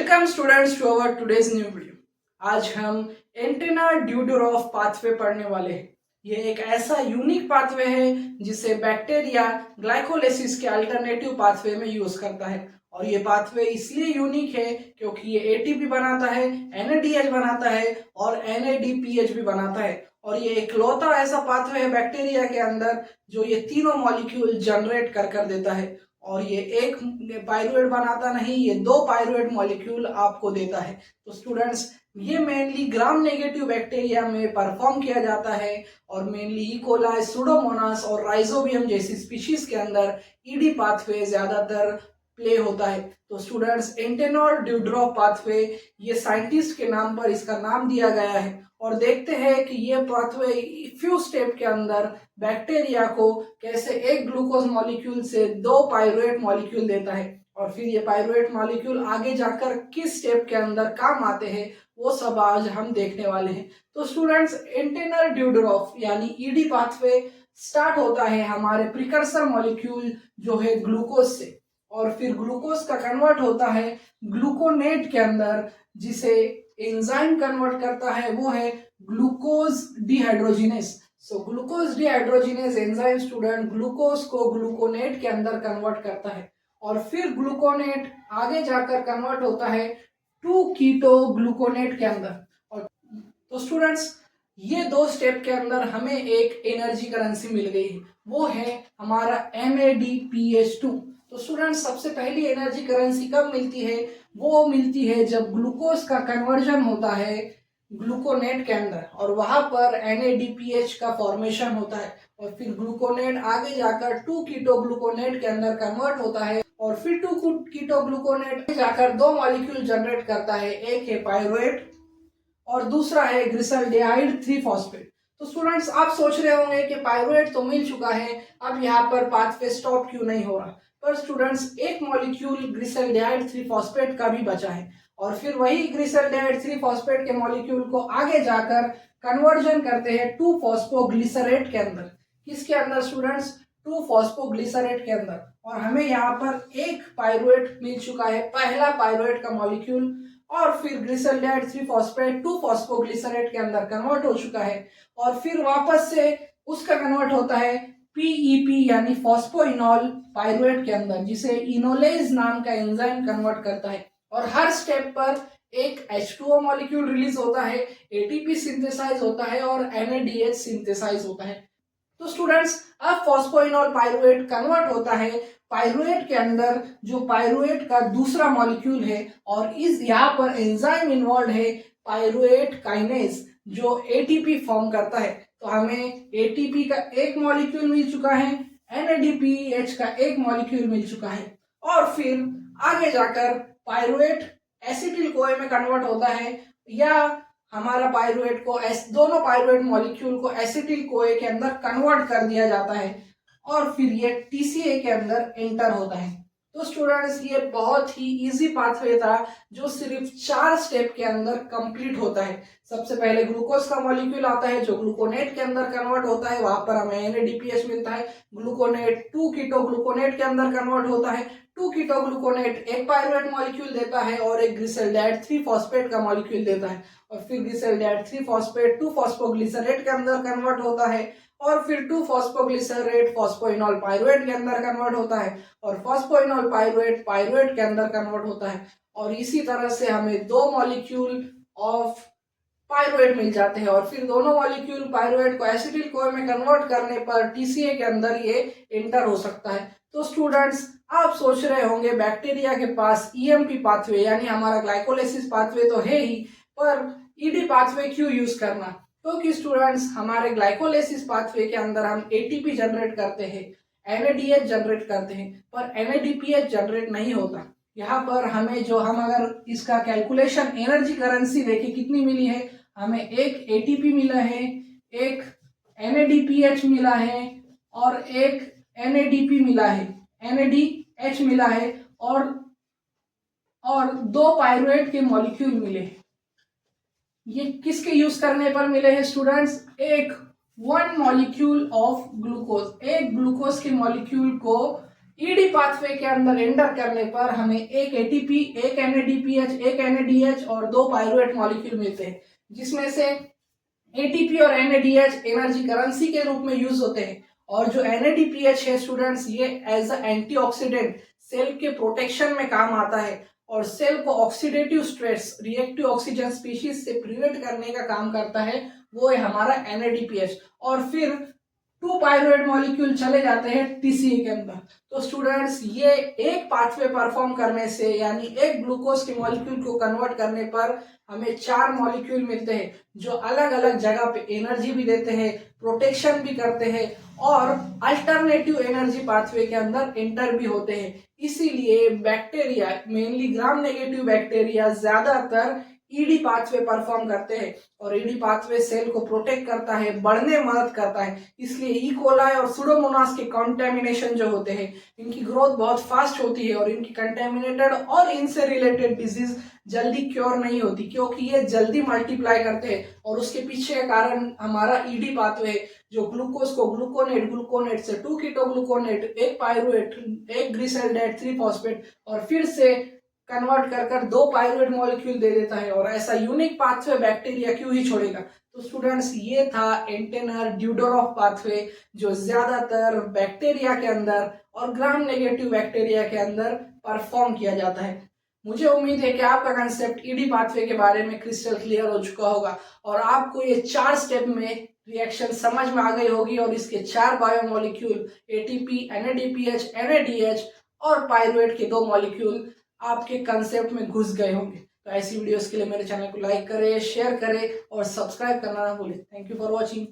Welcome students to our today's new video. आज हम antenna ड्यूडरॉफ pathway पढ़ने वाले हैं। ये एक ऐसा यूनिक पाथवे है जिसे बैक्टीरिया ग्लाइकोलाइसिस के अल्टरनेटिव पाथवे में यूज करता है। और ये पाथवे इसलिए यूनिक है क्योंकि ये एटीपी बनाता है, एनएडीएच बनाता है और एनएडीपीएच भी बनाता है। और ये इकलौता ऐसा पाथवे है बैक्टीरिया के अंदर जो ये तीनों मॉलिक्यूल जनरेट कर देता है। और ये एक पाइरुवेट बनाता नहीं, ये दो पाइरुवेट मॉलिक्यूल आपको देता है। तो स्टूडेंट्स, ये मेनली ग्राम नेगेटिव बैक्टीरिया में परफॉर्म किया जाता है और मेनली इकोलाई, सुडोमोनास और राइजोबियम जैसी स्पीशीज के अंदर ईडी पाथवे ज्यादातर प्ले होता है। तो स्टूडेंट्स, एंटेनॉल ड्यूड्रॉफ पाथवे ये साइंटिस्ट के नाम पर इसका नाम दिया गया है। और देखते हैं कि ये पाथवे फ्यू स्टेप के अंदर बैक्टीरिया को कैसे एक ग्लूकोज मॉलिक्यूल से दो पाइरुवेट मॉलिक्यूल देता है और फिर ये पाइरुवेट मॉलिक्यूल आगे जाकर किस स्टेप के अंदर काम आते हैं वो सब आज हम देखने वाले हैं। तो स्टूडेंट्स, एंटेनल ड्यूड्रॉफ यानी ईडी पाथवे स्टार्ट होता है हमारे प्रिकर्सर मॉलिक्यूल जो है ग्लूकोज से, और फिर ग्लूकोज का कन्वर्ट होता है ग्लूकोनेट के अंदर, जिसे एंजाइम कन्वर्ट करता है, वो है glucose dehydrogenase. So glucose dehydrogenase enzyme student glucose को ग्लूकोनेट के अंदर कन्वर्ट करता है और फिर ग्लूकोनेट आगे जाकर कन्वर्ट होता है 2 कीटो ग्लूकोनेट के अंदर। और तो स्टूडेंट्स, ये दो स्टेप के अंदर हमें एक एनर्जी करेंसी मिल गई है, वो है हमारा NADPH2। तो स्टूडेंट्स, सबसे पहली एनर्जी करेंसी कब मिलती है? वो मिलती है जब ग्लूकोज का कन्वर्जन होता है ग्लूकोनेट के अंदर और वहां पर NADPH का फॉर्मेशन होता है और फिर ग्लूकोनेट आगे जाकर 2 कीटो ग्लूकोनेट के अंदर कन्वर्ट होता है और फिर 2 कीटो ग्लूकोनेट जाकर दो मॉलिक्यूल जनरेट करता है, एक है पाइरुवेट और दूसरा है ग्लिसरॉल्डिहाइड 3 फॉस्फेट। तो स्टूडेंट्स, आप सोच रहे होंगे कि पाइरुवेट तो मिल चुका है, अब यहाँ पर पाथवे स्टॉप क्यों नहीं हो रहा? पर स्टूडेंट्स, एक मॉलिक्यूल ग्लिसरॉल्डिहाइड 3 फॉस्फेट का भी बचा है और फिर वही ग्लिसरॉल्डिहाइड 3 फॉस्फेट के मॉलिक्यूल को आगे जाकर कन्वर्जन करते हैं 2 फॉस्फोग्लिसरेट के अंदर। किसके अंदर स्टूडेंट्स? 2 फॉस्फोग्लिसरेट के अंदर। और हमें यहाँ पर एक पाइरुवेट मिल चुका है, पहला पाइरुवेट का मॉलिक्यूल, और फिर ग्लिसरॉल्डिहाइड 3 फॉस्फेट 2 फॉस्फोग्लिसरेट के अंदर कन्वर्ट हो चुका है और फिर वापस से उसका कन्वर्ट होता है PEP यानी फॉस्फोइनॉल पाइरुवेट के अंदर, जिसे इनोलेज नाम का एंजाइम कन्वर्ट करता है। और हर स्टेप पर एक H2O मॉलिक्यूल रिलीज होता है, ATP सिंथेसाइज होता है और NADH सिंथेसाइज होता है। तो स्टूडेंट्स, अब फॉस्फोइनॉल पाइरुवेट कन्वर्ट होता है पाइरुवेट के अंदर, जो पाइरुवेट का दूसरा मॉलिक्यूल है, और इस यहाँ पर एंजाइम इन्वॉल्व है पाइरुवेट काइनेज जो ATP फॉर्म करता है। तो हमें ATP का एक मॉलिक्यूल मिल चुका है, NADPH का एक मॉलिक्यूल मिल चुका है और फिर आगे जाकर पाइरुवेट एसिटिल कोए में कन्वर्ट होता है, या हमारा पाइरुवेट को दोनों पाइरुवेट मॉलिक्यूल को एसिटिल कोए के अंदर कन्वर्ट कर दिया जाता है और फिर ये TCA के अंदर एंटर होता है। तो स्टूडेंट्स, ये बहुत ही इजी पाथवे था जो सिर्फ 4 स्टेप के अंदर कंप्लीट होता है। सबसे पहले ग्लूकोज का मॉलिक्यूल आता है जो ग्लूकोनेट के अंदर कन्वर्ट होता है, वहां पर हमें NADPH मिलता है। ग्लूकोनेट 2 कीटो ग्लूकोनेट के अंदर कन्वर्ट होता है, 2 कीटो ग्लूकोनेट एक पाइरुवेट मॉलिक्यूल देता है और एक ग्लिसरॉल्डिहाइड 3 फॉस्फेट का मॉलिक्यूल देता है और फिर ग्लिसरॉल्डिहाइड 3 फॉस्फेट 2 फॉस्फोग्लिसरेट के अंदर कन्वर्ट होता है और फिर 2 फॉस्फोग्लिसरेट फॉस्फोइनॉल पाइरुवेट के अंदर कन्वर्ट होता है और फॉस्फोइनॉल पाइरुवेट पाइरुवेट के अंदर कन्वर्ट होता है। और इसी तरह से हमें दो मॉलिक्यूल ऑफ पाइरुवेट मिल जाते हैं और फिर दोनों मॉलिक्यूल पाइरुवेट को एसिटिल कोए में कन्वर्ट करने पर TCA के अंदर ये एंटर हो सकता है। तो स्टूडेंट्स, आप सोच रहे होंगे बैक्टीरिया के पास EMP पाथवे यानी हमारा ग्लाइकोलाइसिस पाथवे तो है ही, पर ED पाथवे क्यों यूज करना? क्योंकि स्टूडेंट्स, हमारे ग्लाइकोलाइसिस पाथवे के अंदर हम ATP जनरेट करते हैं, NADH जनरेट करते हैं, पर NADPH जनरेट नहीं होता। यहाँ पर हमें हम अगर इसका कैलकुलेशन एनर्जी करेंसी देखें कितनी मिली है, हमें एक ATP मिला है, एक NADPH मिला है और एक NADP मिला है, NADH मिला है और दो पाइरुवेट के मॉलिक्यूल मिले हैं। ये किसके यूज करने पर मिले हैं स्टूडेंट्स? एक 1 मॉलिक्यूल ऑफ ग्लूकोज, एक ग्लूकोज के मॉलिक्यूल को ईडी पाथवे के अंदर एंटर करने पर हमें एक एटीपी, एक एनएडीपीएच, एक एनएडीएच और 2 पायरुवेट मॉलिक्यूल मिलते हैं, जिसमें से एटीपी और एनएडीएच एनर्जी करेंसी के रूप में यूज होते हैं। और जो एनएडीपीएच है स्टूडेंट्स, ये एज अ एंटीऑक्सीडेंट सेल के प्रोटेक्शन में काम आता है और सेल को oxidative stress, reactive oxygen species से प्रिवेंट करने का काम करता है। वो है हमारा एनएडीपीएच। और फिर 2 पायरुवेट मॉलिक्यूल चले जाते हैं टीसीए के अंदर। तो स्टूडेंट्स, ये एक पाथवे परफॉर्म करने से, यानी एक ग्लूकोज के मॉलिक्यूल को कन्वर्ट करने पर हमें 4 मॉलिक्यूल मिलते हैं, जो अलग अलग जगह पे एनर्जी भी देते हैं, प्रोटेक्शन भी करते हैं और अल्टरनेटिव एनर्जी पाथवे के अंदर एंटर भी होते हैं। इसीलिए bacteria, mainly gram negative bacteria, ज्यादातर ईडी पाथवे परफॉर्म करते हैं और ईडी पाथवे सेल को प्रोटेक्ट करता है, बढ़ने में मदद करता है। इसलिए ई कोलाई और सुडोमोनास के कंटेमिनेशन जो होते हैं, इनकी ग्रोथ बहुत फास्ट होती है और इनकी कंटेमिनेटेड और इनसे रिलेटेड डिजीज जल्दी क्योर नहीं होती, क्योंकि ये जल्दी मल्टीप्लाई करते हैं। और उसके पीछे का कारण हमारा ईडी पाथवे, जो ग्लूकोज को ग्लूकोनेट से 2 कीटोग्लूकोनेट, 1 पायरुवेट, 1 ग्लिसरॉल्डेट, 3 फॉस्फेट और फिर से कन्वर्ट कर 2 पायरुवेट मॉलिक्यूल दे देता है। और ऐसा यूनिक पाथवे बैक्टीरिया क्यों ही छोड़ेगा। तो स्टूडेंट्स, ये था एंटेनर ड्यूडोरॉफ पाथवे, जो ज्यादातर बैक्टीरिया के अंदर और ग्राम नेगेटिव बैक्टीरिया के अंदर परफॉर्म किया जाता है। मुझे उम्मीद है कि आपका कंसेप्ट ईडी पाथवे के बारे में क्रिस्टल क्लियर हो चुका होगा और आपको ये 4 स्टेप में रिएक्शन समझ में आ गई होगी और इसके 4 बायोमोलिक्यूल एटीपी, एनएडीपीएच, एनएडीएच और पायरुवेट के 2 मॉलिक्यूल आपके कंसेप्ट में घुस गए होंगे। तो ऐसी वीडियोस के लिए मेरे चैनल को लाइक करें, शेयर करें और सब्सक्राइब करना ना भूलें। Thank you for watching.